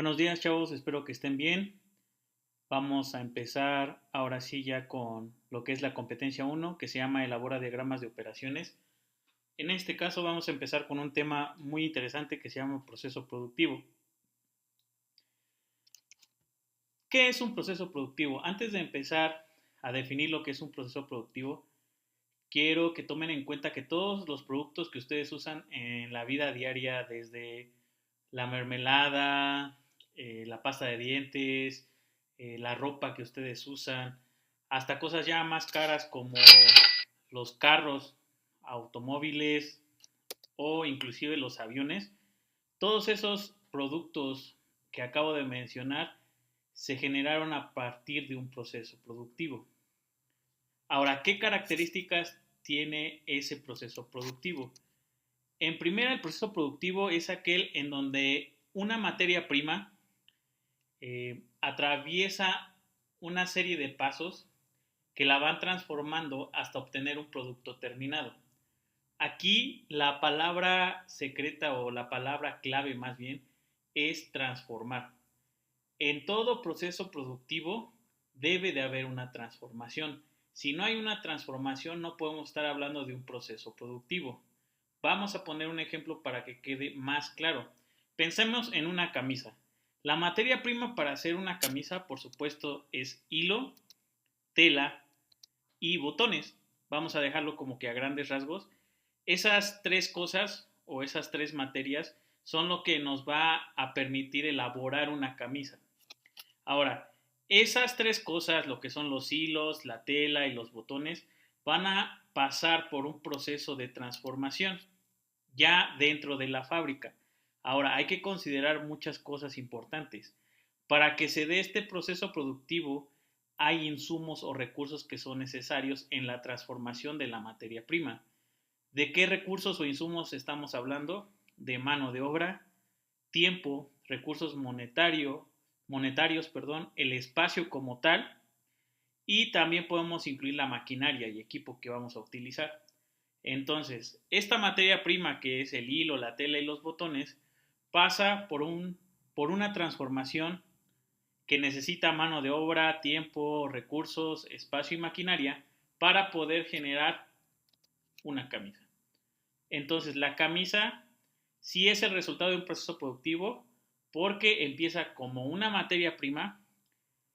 Buenos días, chavos, espero que estén bien. Vamos a empezar ahora sí ya con lo que es la competencia uno, que se llama Elabora diagramas de operaciones. En este caso vamos a empezar con un tema muy interesante que se llama proceso productivo. ¿Qué es un proceso productivo? Antes de empezar a definir lo que es un proceso productivo, quiero que tomen en cuenta que todos los productos que ustedes usan en la vida diaria, desde la mermelada, la pasta de dientes, la ropa que ustedes usan, hasta cosas ya más caras como los carros, automóviles o inclusive los aviones, todos esos productos que acabo de mencionar se generaron a partir de un proceso productivo. Ahora, ¿qué características tiene ese proceso productivo? En primera, el proceso productivo es aquel en donde una materia prima atraviesa una serie de pasos que la van transformando hasta obtener un producto terminado. Aquí la palabra secreta o la palabra clave más bien es transformar. En todo proceso productivo debe de haber una transformación. Si no hay una transformación, no podemos estar hablando de un proceso productivo. Vamos a poner un ejemplo para que quede más claro. Pensemos en una camisa. La materia prima para hacer una camisa, por supuesto, es hilo, tela y botones. Vamos a dejarlo como que a grandes rasgos. Esas tres cosas o esas tres materias son lo que nos va a permitir elaborar una camisa. Ahora, esas tres cosas, lo que son los hilos, la tela y los botones, van a pasar por un proceso de transformación ya dentro de la fábrica. Ahora, hay que considerar muchas cosas importantes. Para que se dé este proceso productivo, hay insumos o recursos que son necesarios en la transformación de la materia prima. ¿De qué recursos o insumos estamos hablando? De mano de obra, tiempo, recursos monetarios, el espacio como tal, y también podemos incluir la maquinaria y equipo que vamos a utilizar. Entonces, esta materia prima que es el hilo, la tela y los botones pasa por una transformación que necesita mano de obra, tiempo, recursos, espacio y maquinaria para poder generar una camisa. Entonces, la camisa sí es el resultado de un proceso productivo porque empieza como una materia prima,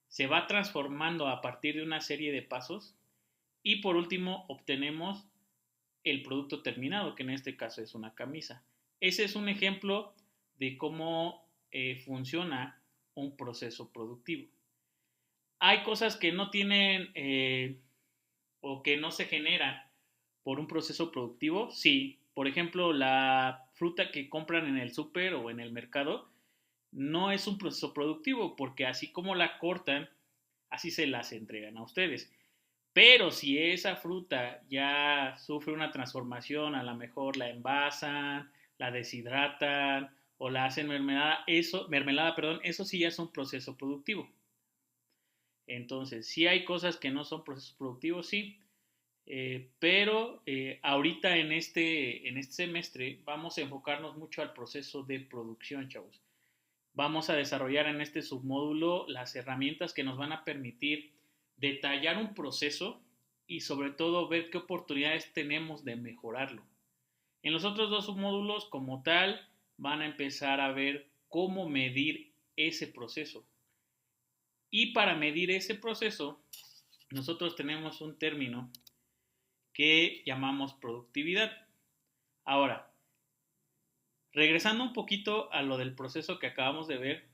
se va transformando a partir de una serie de pasos y por último obtenemos el producto terminado, que en este caso es una camisa. Ese es un ejemplo de cómo funciona un proceso productivo. Hay cosas que no tienen o que no se generan por un proceso productivo. Sí, por ejemplo, la fruta que compran en el súper o en el mercado no es un proceso productivo porque así como la cortan, así se las entregan a ustedes. Pero si esa fruta ya sufre una transformación, a lo mejor la envasan, la deshidratan o la hacen mermelada, eso sí ya es un proceso productivo. Entonces, sí hay cosas que no son procesos productivos, sí, pero ahorita en este semestre vamos a enfocarnos mucho al proceso de producción, chavos. Vamos a desarrollar en este submódulo las herramientas que nos van a permitir detallar un proceso y sobre todo ver qué oportunidades tenemos de mejorarlo. En los otros dos submódulos como tal van a empezar a ver cómo medir ese proceso. Y para medir ese proceso, nosotros tenemos un término que llamamos productividad. Ahora, regresando un poquito a lo del proceso que acabamos de ver,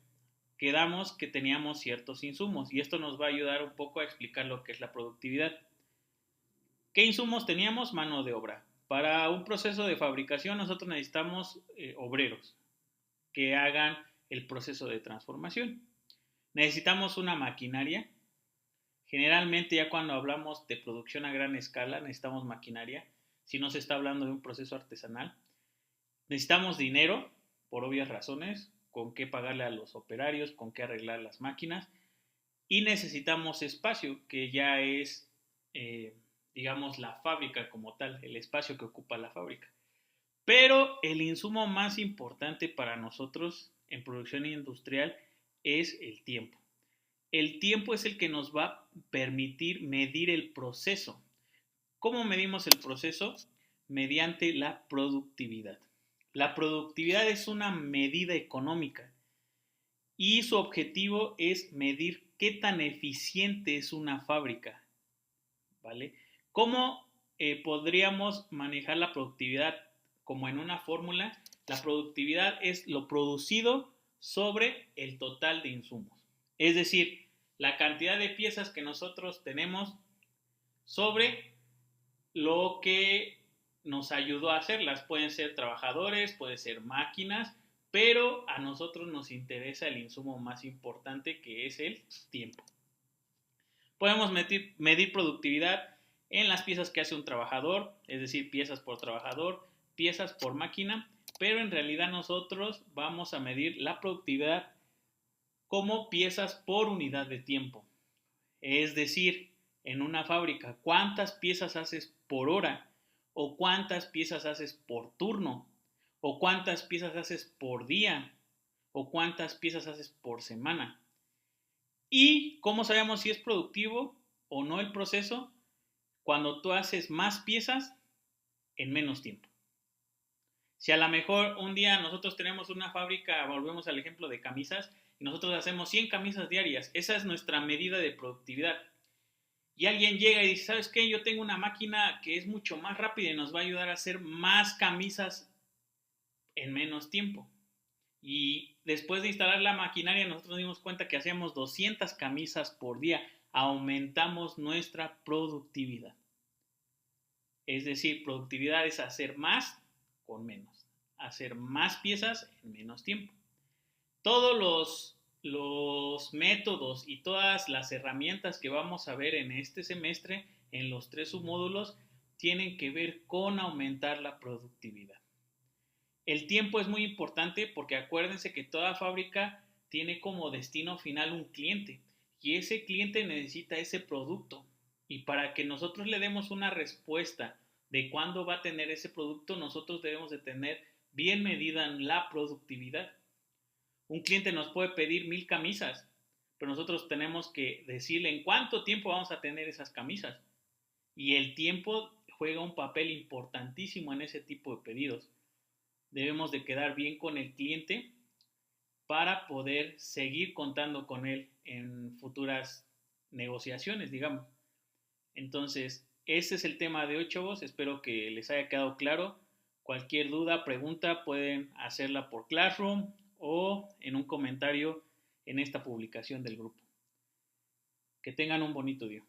quedamos que teníamos ciertos insumos y esto nos va a ayudar un poco a explicar lo que es la productividad. ¿Qué insumos teníamos? Mano de obra. Para un proceso de fabricación nosotros necesitamos obreros que hagan el proceso de transformación. Necesitamos una maquinaria. Generalmente ya cuando hablamos de producción a gran escala necesitamos maquinaria, si no se está hablando de un proceso artesanal. Necesitamos dinero, por obvias razones, con qué pagarle a los operarios, con qué arreglar las máquinas. Y necesitamos espacio, que ya es, digamos, la fábrica como tal, el espacio que ocupa la fábrica. Pero el insumo más importante para nosotros en producción industrial es el tiempo. El tiempo es el que nos va a permitir medir el proceso. ¿Cómo medimos el proceso? Mediante la productividad. La productividad es una medida económica y su objetivo es medir qué tan eficiente es una fábrica, ¿vale? ¿Cómo podríamos manejar la productividad como en una fórmula? La productividad es lo producido sobre el total de insumos. Es decir, la cantidad de piezas que nosotros tenemos sobre lo que nos ayudó a hacerlas. Pueden ser trabajadores, pueden ser máquinas, pero a nosotros nos interesa el insumo más importante, que es el tiempo. Podemos medir productividad en las piezas que hace un trabajador, es decir, piezas por trabajador, piezas por máquina, pero en realidad nosotros vamos a medir la productividad como piezas por unidad de tiempo. Es decir, en una fábrica, ¿cuántas piezas haces por hora? ¿O cuántas piezas haces por turno? ¿O cuántas piezas haces por día? ¿O cuántas piezas haces por semana? ¿Y cómo sabemos si es productivo o no el proceso? Cuando tú haces más piezas en menos tiempo. Si a lo mejor un día nosotros tenemos una fábrica, volvemos al ejemplo de camisas, y nosotros hacemos 100 camisas diarias, esa es nuestra medida de productividad. Y alguien llega y dice, ¿sabes qué? Yo tengo una máquina que es mucho más rápida y nos va a ayudar a hacer más camisas en menos tiempo. Y después de instalar la maquinaria, nosotros nos dimos cuenta que hacíamos 200 camisas por día. Aumentamos nuestra productividad. Es decir, productividad es hacer más con menos. Hacer más piezas en menos tiempo. Todos los métodos y todas las herramientas que vamos a ver en este semestre, en los 3 submódulos, tienen que ver con aumentar la productividad. El tiempo es muy importante porque acuérdense que toda fábrica tiene como destino final un cliente y ese cliente necesita ese producto. Y para que nosotros le demos una respuesta de cuándo va a tener ese producto, nosotros debemos de tener bien medida la productividad. Un cliente nos puede pedir 1000 camisas, pero nosotros tenemos que decirle en cuánto tiempo vamos a tener esas camisas. Y el tiempo juega un papel importantísimo en ese tipo de pedidos. Debemos de quedar bien con el cliente para poder seguir contando con él en futuras negociaciones, digamos. Entonces, ese es el tema de hoy, chavos. Espero que les haya quedado claro. Cualquier duda, pregunta, pueden hacerla por Classroom o en un comentario en esta publicación del grupo. Que tengan un bonito día.